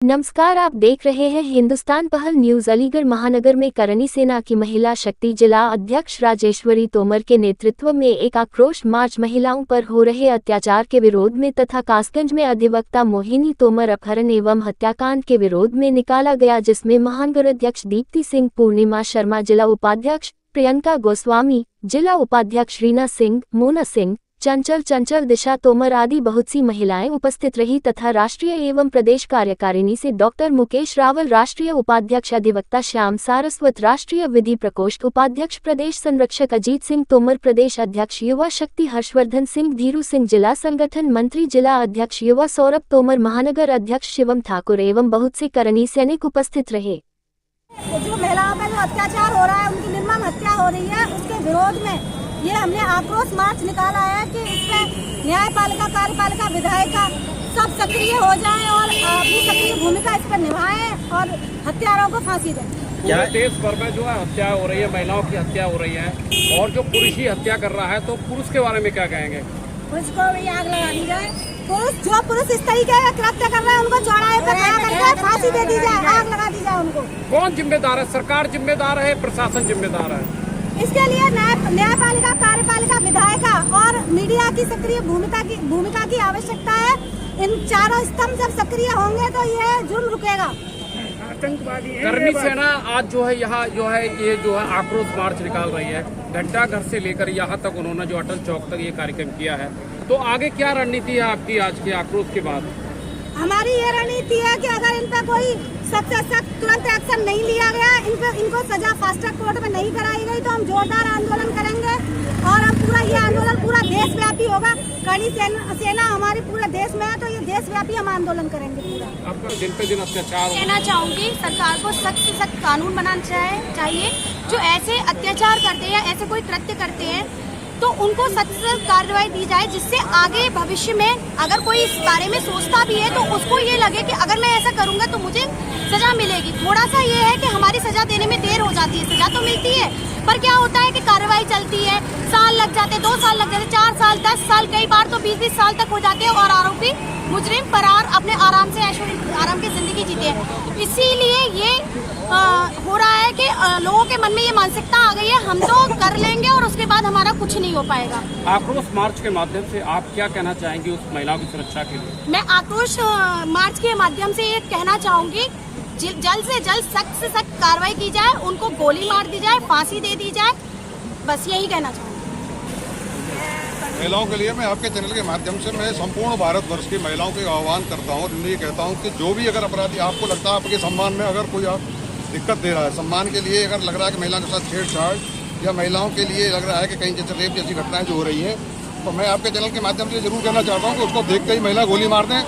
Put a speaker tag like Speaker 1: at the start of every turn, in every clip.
Speaker 1: नमस्कार, आप देख रहे हैं हिंदुस्तान पहल न्यूज। अलीगढ़ महानगर में करनी सेना की महिला शक्ति जिला अध्यक्ष राजेश्वरी तोमर के नेतृत्व में एक आक्रोश मार्च महिलाओं पर हो रहे अत्याचार के विरोध में तथा कासगंज में अधिवक्ता मोहिनी तोमर अपहरण एवं हत्याकांड के विरोध में निकाला गया, जिसमें महानगर अध्यक्ष दीप्ति सिंह, पूर्णिमा शर्मा, जिला उपाध्यक्ष प्रियंका गोस्वामी, जिला उपाध्यक्ष रीना सिंह, मोना सिंह, चंचल, दिशा तोमर आदि बहुत सी महिलाएं उपस्थित रही तथा राष्ट्रीय एवं प्रदेश कार्यकारिणी से डॉक्टर मुकेश रावल, राष्ट्रीय उपाध्यक्ष अधिवक्ता श्याम सारस्वत, राष्ट्रीय विधि प्रकोष्ठ उपाध्यक्ष प्रदेश संरक्षक अजीत सिंह तोमर, प्रदेश अध्यक्ष युवा शक्ति हर्षवर्धन सिंह, धीरू सिंह, जिला संगठन मंत्री, जिला अध्यक्ष युवा सौरभ तोमर, महानगर अध्यक्ष शिवम ठाकुर एवं बहुत से करनी सैनिक उपस्थित रहे।
Speaker 2: जो महिलाओं पर जो अत्याचार हो रहा है, उनकी निर्मम हत्या हो रही है, उसके विरोध में ये हमने आक्रोश मार्च निकाला है कि इसमें न्यायपालिका, कार्यपालिका, विधायिका सब सक्रिय हो जाएं और अपनी सक्रिय भूमिका इस पर निभाएं और हत्यारों को फांसी दें।
Speaker 3: पूरे देश भर में जो है हत्या हो रही है, महिलाओं की हत्या हो रही है और जो पुरुष ही हत्या कर रहा है, तो पुरुष के बारे में क्या कहेंगे?
Speaker 2: पुरुष को भी आग लगा दी जाए। जो पुरुष इस तरीके का कृत्य कर रहा है, उनको चौराहे पर खड़ा करके फांसी दे दी जाए, आग लगा दी जाए उनको।
Speaker 3: कौन जिम्मेदार है? सरकार जिम्मेदार है, प्रशासन जिम्मेदार है?
Speaker 2: इसके लिए न्यायपालिका, कार्यपालिका, विधायिका और मीडिया की सक्रिय भूमिका की आवश्यकता है। इन चारों स्तंभ जब सक्रिय होंगे तो ये जुर्म रुकेगा।
Speaker 3: करनी सेना आज जो है यहाँ ये आक्रोश मार्च निकाल रही है। घंटा घर से लेकर यहाँ तक उन्होंने जो अटल चौक तक ये कार्यक्रम किया है, तो आगे क्या रणनीति है आपकी आज के आक्रोश के बाद?
Speaker 2: हमारी ये रणनीति है कि अगर इन पर कोई सख्त से सख्त तुरंत एक्शन नहीं लिया गया, इनको सजा फास्ट ट्रैक कोर्ट में नहीं कराई गई, तो हम जोरदार आंदोलन करेंगे और हम ये आंदोलन पूरा देशव्यापी होगा। करनी सेना हमारे पूरे देश में है, तो ये देशव्यापी हम आंदोलन करेंगे पूरा।
Speaker 3: आपका दिन पे दिन अत्याचार
Speaker 4: कहना चाहूंगी, सरकार को सख्त से सख्त कानून बनाना चाहिए। जो ऐसे अत्याचार करते हैं या ऐसे कोई कृत्य करते हैं, तो उनको सख्त से कार्रवाई दी जाए, जिससे आगे भविष्य में अगर कोई इस बारे में सोचता भी है तो उसको ये लगे कि अगर मैं ऐसा करूंगा तो मुझे सजा मिलेगी। थोड़ा सा ये है कि हमारी सजा देने में देर हो जाती है, सजा तो मिलती है पर क्या होता है कि कार्रवाई चलती है, साल लग जाते, 2 साल लग जाते, 4 साल, 10 साल, कई बार तो 20-20 साल तक हो जाते हैं और आरोपी मुजरिम फरार अपने आराम से आराम की जिंदगी जीते हैं। इसीलिए ये हो रहा है कि लोगों के मन में ये मानसिकता आ गई है, हम तो कर लेंगे और उसके बाद हमारा कुछ नहीं हो पाएगा।
Speaker 3: आक्रोश मार्च के माध्यम से आप क्या कहना चाहेंगी उस महिलाओं की सुरक्षा के लिए?
Speaker 4: मैं आक्रोश मार्च के माध्यम से ये कहना चाहूंगी, जल्द से जल्द सख्त से सख्त कार्रवाई की जाए, उनको गोली मार दी जाए, फांसी दे दी जाए, बस यही कहना चाहूंगी।
Speaker 5: महिलाओं के लिए मैं आपके चैनल के माध्यम से मैं संपूर्ण भारतवर्ष की महिलाओं को आह्वान करता हूँ और ये कहता हूँ कि जो भी अगर अपराधी आपको लगता है आपके सम्मान में अगर कोई आप दिक्कत दे रहा है, सम्मान के लिए अगर लग रहा है कि महिलाओं के साथ छेड़छाड़ या महिलाओं के लिए लग रहा है कि कहीं जैसे रेप जैसी घटनाएं जो हो रही हैं, तो मैं आपके चैनल के माध्यम से जरूर कहना चाहता हूँ कि उसको देख के ही महिला गोली मार दें।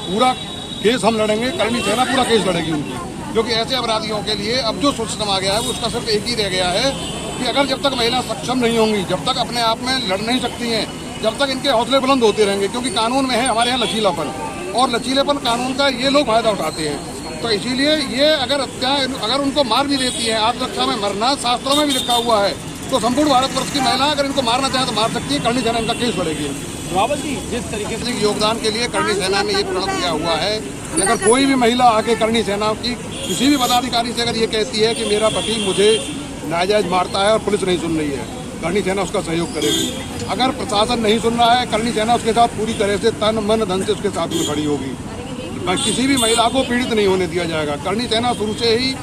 Speaker 5: पूरा केस हम लड़ेंगे, करनी सेना पूरा केस लड़ेगी उनकी, क्योंकि ऐसे अपराधियों के लिए अब जो सिस्टम आ गया है उसका सिर्फ एक ही रह गया है कि अगर जब तक महिला सक्षम नहीं होंगी, जब तक अपने आप में लड़ नहीं सकती हैं, जब तक इनके हौसले बुलंद होते रहेंगे, क्योंकि कानून में है हमारे यहाँ लचीलापन, और लचीलेपन कानून का ये लोग फायदा उठाते हैं। तो इसीलिए ये अगर उनको मार भी देती है, आत्मरक्षा में मरना शास्त्रों में भी लिखा हुआ है, तो संपूर्ण भारतवर्ष की महिला अगर इनको मारना चाहे तो मार सकती है। करनी सेना इनका केस लड़ेगी।
Speaker 3: रावल जी, जिस तरीके से
Speaker 5: योगदान के लिए करनी सेना में ये प्रणत किया हुआ है कि अगर कोई भी महिला आके करनी सेना की किसी भी पदाधिकारी से अगर ये कहती है कि मेरा पति मुझे नाजायज मारता है और पुलिस नहीं सुन रही है, करनी सेना उसका सहयोग करेगी। अगर प्रशासन नहीं सुन रहा है, करनी सेना उसके साथ पूरी तरह से तन मन धन से उसके साथ में खड़ी होगी। किसी भी महिला को पीड़ित नहीं होने दिया जाएगा। करनी सेना शुरू से ही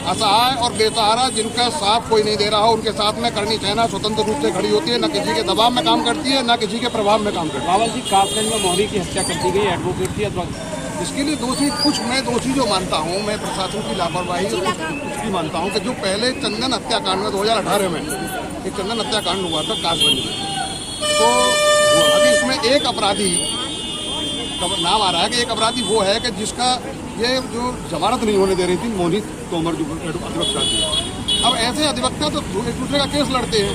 Speaker 5: असहाय और बेसहारा, जिनका साथ कोई नहीं दे रहा हो, उनके साथ में करनी सेना स्वतंत्र रूप से खड़ी होती है, न किसी के दबाव में काम करती है, न किसी के प्रभाव में काम करती है।
Speaker 3: रावल जी, कासगंज में मोहरी की हत्या कर दी गई, एडवोकेट की,
Speaker 5: इसके लिए मैं दोषी जो मानता हूँ, मैं प्रशासन की लापरवाही उसकी मानता हूँ कि जो पहले चंदन हत्याकांड में 2018 में एक चंदन हत्याकांड हुआ था कासगंज में, तो अभी इसमें एक अपराधी नाम आ रहा है कि एक अपराधी वो है कि जिसका ये जो जमानत नहीं होने दे रही थी मोहिनी तोमर जो अधिवक्ता थी। अब ऐसे अधिवक्ता तो एक दूसरे का केस लड़ते हैं।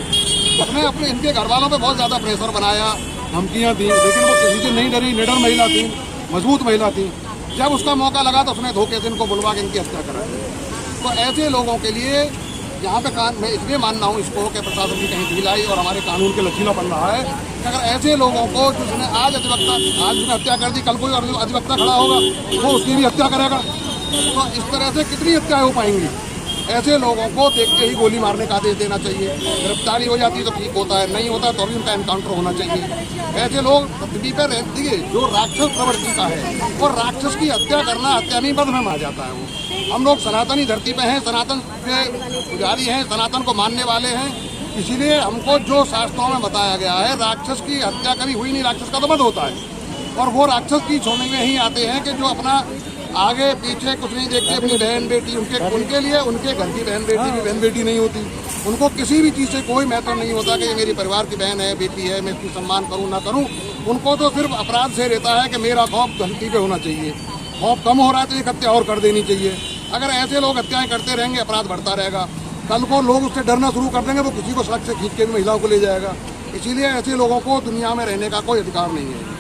Speaker 5: उसने अपने इनके घर वालों पर बहुत ज़्यादा प्रेशर बनाया, धमकियाँ दी, लेकिन वो किसी से नहीं डरी, निडर महिला थी, मजबूत महिला थी। जब उसका मौका लगा तो उसने धोखे से इनको बुलवा के इनकी हत्या करा दी। तो ऐसे लोगों के लिए यहाँ पे मैं इसलिए मान रहा हूँ इसको कि प्रशासन की कहीं ढिलाई और हमारे कानून के लचीला बन रहा है कि अगर ऐसे लोगों को जिसने आज उसने हत्या कर दी, कल कोई अधिवक्ता खड़ा होगा वो उसकी भी हत्या करेगा। तो इस तरह से कितनी हत्याएं हो पाएंगी। ऐसे लोगों को देखते ही गोली मारने का आदेश देना चाहिए। गिरफ्तारी हो जाती है तो ठीक होता है, नहीं होता तो भी उनका एनकाउंटर होना चाहिए। ऐसे लोग पृथ्वी पर रहती है जो राक्षस प्रवृत्ति का है और राक्षस की हत्या करना हत्या नहीं बद में आ जाता है वो। हम लोग सनातनी धरती पे हैं, सनातन के पुजारी हैं, सनातन को मानने वाले हैं, इसीलिए हमको जो शास्त्रों में बताया गया है राक्षस की हत्या कभी हुई नहीं, राक्षस का तो वध होता है। और वो राक्षस की छोड़ने में ही आते हैं कि जो अपना आगे पीछे कुछ नहीं देखते, अपनी बहन बेटी उनके लिए उनके घर की बहन बेटी भी बहन बेटी नहीं होती। उनको किसी भी चीज़ से कोई महत्व नहीं होता कि ये मेरी परिवार की बहन है, बेटी है, मैं इसकी सम्मान करूं ना करूं। उनको तो सिर्फ अपराध से रहता है कि मेरा खौफ धरती पे होना चाहिए। खौफ कम हो रहा है तो एक हत्या और कर देनी चाहिए। अगर ऐसे लोग हत्याएं करते रहेंगे अपराध बढ़ता रहेगा। कल को लोग उससे डरना शुरू कर देंगे तो किसी को सड़क से खींच के भी महिलाओं को ले जाएगा। इसीलिए ऐसे लोगों को दुनिया में रहने का कोई अधिकार नहीं है।